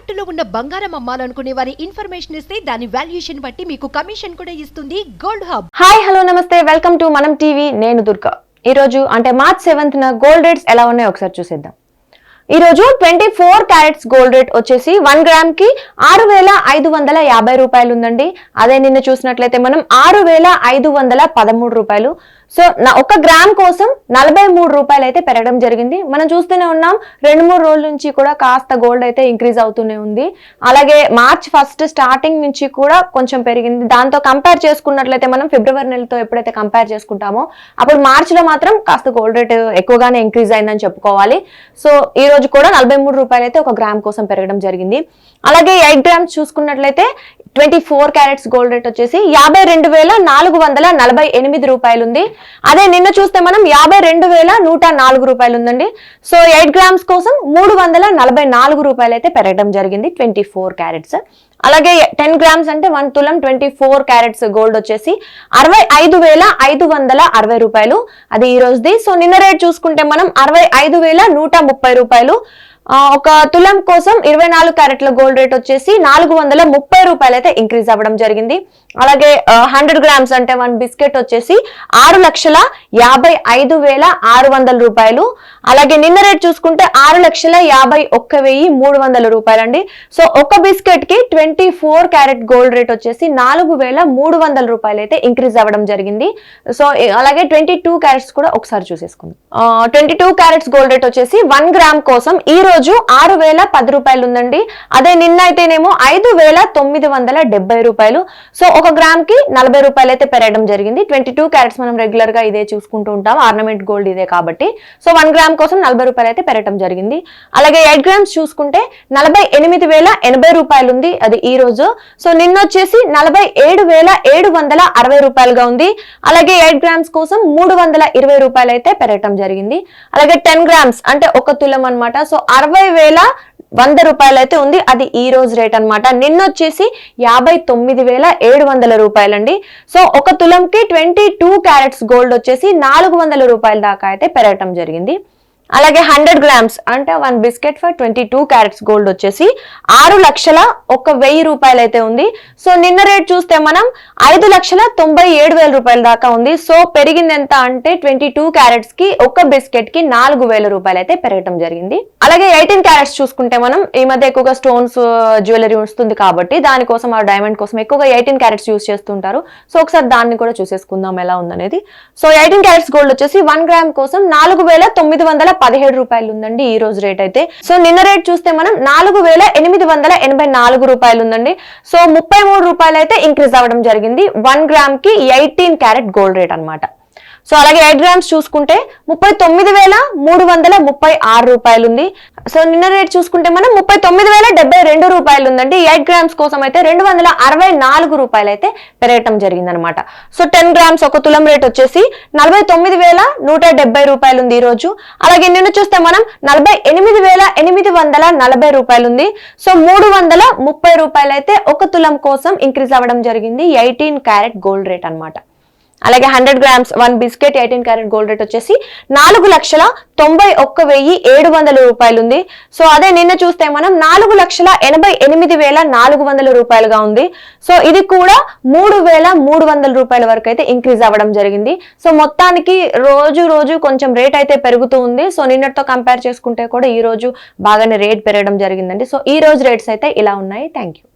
తాకట్టులో ఉన్న బంగారం అమ్మాలనుకునే వారి ఇన్ఫర్మేషన్ ఇస్తే దాని వాల్యుయేషన్ బట్టి మీకు కమిషన్ కూడా ఇస్తుంది గోల్డ్ హబ్. హాయ్ హలో నమస్తే, వెల్కమ్ టు మనం టీవీ. నేను దుర్గా. ఈ రోజు అంటే మార్చ్ 7న గోల్డ్ రేట్స్ ఎలా ఉన్నాయో ఒకసారి చూసేద్దాం. ఈ రోజు 24 క్యారెట్స్ గోల్డ్ రేట్ వచ్చేసి 1 గ్రామ్ కి 6,550 రూపాయలు ఉందండి. అదే నిన్న చూసినట్లయితే మనం 6,513 రూపాయలు. సో ఒక గ్రామ్ కోసం 43 రూపాయలు అయితే పెరగడం జరిగింది. మనం చూస్తూనే ఉన్నాం 2-3 రోజుల నుంచి కూడా కాస్త గోల్డ్ అయితే ఇంక్రీజ్ అవుతూనే ఉంది. అలాగే మార్చ్ 1 స్టార్టింగ్ నుంచి కూడా కొంచెం పెరిగింది. దాంతో కంపేర్ చేసుకున్నట్లయితే మనం ఫిబ్రవరి నెలతో ఎప్పుడైతే కంపేర్ చేసుకుంటామో అప్పుడు మార్చ్ లో మాత్రం కాస్త గోల్డ్ రేట్ ఎక్కువగానే ఇంక్రీజ్ అయిందని చెప్పుకోవాలి. సో ఈ రోజు కూడా 43 రూపాయలు అయితే ఒక గ్రామ్ కోసం పెరగడం జరిగింది. అలాగే 8 గ్రామ్స్ చూసుకున్నట్లయితే 24 క్యారెట్స్ గోల్డ్ రేట్ వచ్చేసి 52,448 రూపాయలు ఉంది. అదే నిన్న చూస్తే మనం 52,104 రూపాయలు ఉందండి. సో 8 గ్రామ్స్ కోసం 344 రూపాయలు అయితే పెరగడం జరిగింది 24 క్యారెట్స్. అలాగే 10 గ్రామ్స్ అంటే 1 తులం 24 క్యారెట్స్ గోల్డ్ వచ్చేసి 65,560 రూపాయలు. అది ఈ రోజుది. సో నిన్న రేట్ చూసుకుంటే మనం 65,130 రూపాయలు. ఒక తులం కోసం 24 క్యారెట్ల గోల్డ్ రేట్ వచ్చేసి 430 రూపాయలు అయితే ఇంక్రీజ్ అవ్వడం జరిగింది. అలాగే 100 గ్రామ్స్ అంటే 1 బిస్కెట్ వచ్చేసి 6,55,600 రూపాయలు. అలాగే నిన్న రేట్ చూసుకుంటే 6,51,300 రూపాయలు అండి. సో ఒక బిస్కెట్ కి 24 క్యారెట్ గోల్డ్ రేట్ వచ్చేసి 4,300 రూపాయలు అయితే ఇంక్రీజ్ అవ్వడం జరిగింది. సో అలాగే 22 క్యారెట్స్ కూడా ఒకసారి చూసేసుకుందాం. 22 క్యారెట్స్ గోల్డ్ రేట్ వచ్చేసి 1 గ్రామ్ కోసం ఈ రోజు 6,010 రూపాయలు ఉందండి. అదే నిన్న అయితేనేమో 5,970 రూపాయలు. సో ఒక గ్రామ్ కి 40 రూపాయలు అయితే పెరగడం జరిగింది. 22 క్యారెట్స్ మనం రెగ్యులర్ గా ఇదే చూసుకుంటూ ఉంటాం, ఆర్నమెంట్ గోల్డ్ ఇదే కాబట్టి. సో 1 గ్రామ్ కోసం 40 రూపాయలు అయితే పెరగడం జరిగింది. అలాగే 8 గ్రామ్స్ చూసుకుంటే 48,080 రూపాయలు ఉంది, అది ఈ రోజు. సో నిన్న వచ్చేసి 47,760 రూపాయలుగా ఉంది. అలాగే 8 గ్రామ్స్ కోసం 320 రూపాయలు అయితే పెరగడం జరిగింది. అలాగే 10 గ్రామ్స్ అంటే 1 తులం అనమాట. సో 60,100 రూపాయలు అయితే ఉంది, అది ఈ రోజు రేట్ అనమాట. నిన్న వచ్చేసి 59,700 రూపాయలండి. సో ఒక తులంకి 22 క్యారెట్స్ గోల్డ్ వచ్చేసి 400 రూపాయల దాకా అయితే పెరగటం జరిగింది. అలాగే 100 గ్రామ్స్ అంటే 1 బిస్కెట్ ఫర్ 22 క్యారెట్స్ గోల్డ్ వచ్చేసి 6,01,000 రూపాయలు అయితే ఉంది. సో నిన్న రేట్ చూస్తే మనం 5,97,000 రూపాయల దాకా ఉంది. సో పెరిగింది ఎంత అంటే 22 క్యారెట్స్ కి ఒక బిస్కెట్ కి 4,000 రూపాయలు అయితే పెరగటం జరిగింది. అలాగే 18 క్యారెట్స్ చూసుకుంటే మనం ఈ మధ్య ఎక్కువగా స్టోన్స్ జ్యువెలరీ వస్తుంది కాబట్టి దానికోసం ఆ డైమండ్ కోసం ఎక్కువగా 18 క్యారెట్స్ యూస్ చేస్తుంటారు. సో ఒకసారి దాన్ని కూడా చూసేసుకుందాం ఎలా ఉందనేది. సో 18 క్యారెట్స్ గోల్డ్ వచ్చేసి 1 గ్రామ్ కోసం 4,917 రూపాయలు ఉందండి ఈ రోజు రేట్ అయితే. సో నిన్న రేట్ చూస్తే మనం 4,884 రూపాయలు ఉందండి. సో 33 రూపాయలు అయితే ఇంక్రీజ్ అవ్వడం జరిగింది 1 గ్రామ్ కి 18 క్యారెట్ గోల్డ్ రేట్ అనమాట. సో అలాగే 8 గ్రామ్స్ చూసుకుంటే 39,336 రూపాయలు ఉంది. సో నిన్న రేట్ చూసుకుంటే మనం 39,072 రూపాయలు ఉందండి. 8 గ్రామ్స్ కోసం అయితే 264 రూపాయలు అయితే పెరగటం జరిగింది అనమాట. సో 10 గ్రామ్స్ ఒక తులం రేట్ వచ్చేసి 49,170 రూపాయలు ఉంది ఈ రోజు. అలాగే నిన్న చూస్తే మనం 48,840 రూపాయలు ఉంది. సో 330 రూపాయలు అయితే ఒక తులం కోసం ఇంక్రీజ్ అవ్వడం జరిగింది 18 క్యారెట్ గోల్డ్ రేట్ అనమాట. అలాగే 100 grams 1 biscuit 18 carat gold rate వచ్చేసి 4,91,700 రూపాయలు ఉంది. సో అదే నిన్న చూస్తే మనం 4,88,400 రూపాయలుగా ఉంది. సో ఇది కూడా 3,300 రూపాయల వరకు అయితే ఇంక్రీజ్ అవ్వడం జరిగింది. సో మొత్తానికి రోజు కొంచెం రేట్ అయితే పెరుగుతూ ఉంది. సో నిన్నటితో కంపేర్ చేసుకుంటే కూడా ఈ రోజు బాగానే రేట్ పెరగడం జరిగిందండి. సో ఈ రోజు రేట్స్ అయితే ఇలా ఉన్నాయి. Thank you.